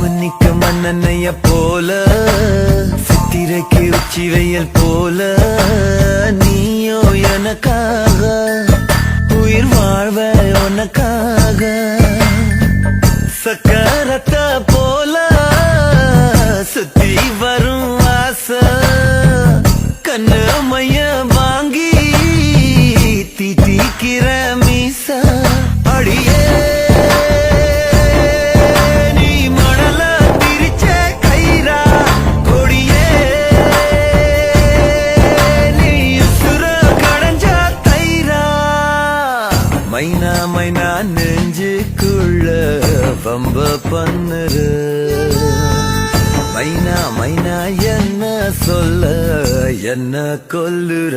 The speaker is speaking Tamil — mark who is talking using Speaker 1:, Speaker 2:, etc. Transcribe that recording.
Speaker 1: மன்னிக்க மன்னனைய போல சித்திரைக்கு உச்சி வெயில் போல நீயோ எனக்காக உயிர் வாழ்வ உனக்காக சக்கரத்த போல சுத்தி வரும் ஆசை கண்ணு மைய வாங்கி தீக்கிற மீச அடியே மைனா மைனா நெஞ்சுக்குள்ள பம்ப பண்ணுற மைனா மைனா என்ன சொல்ல என்ன கொல்லுற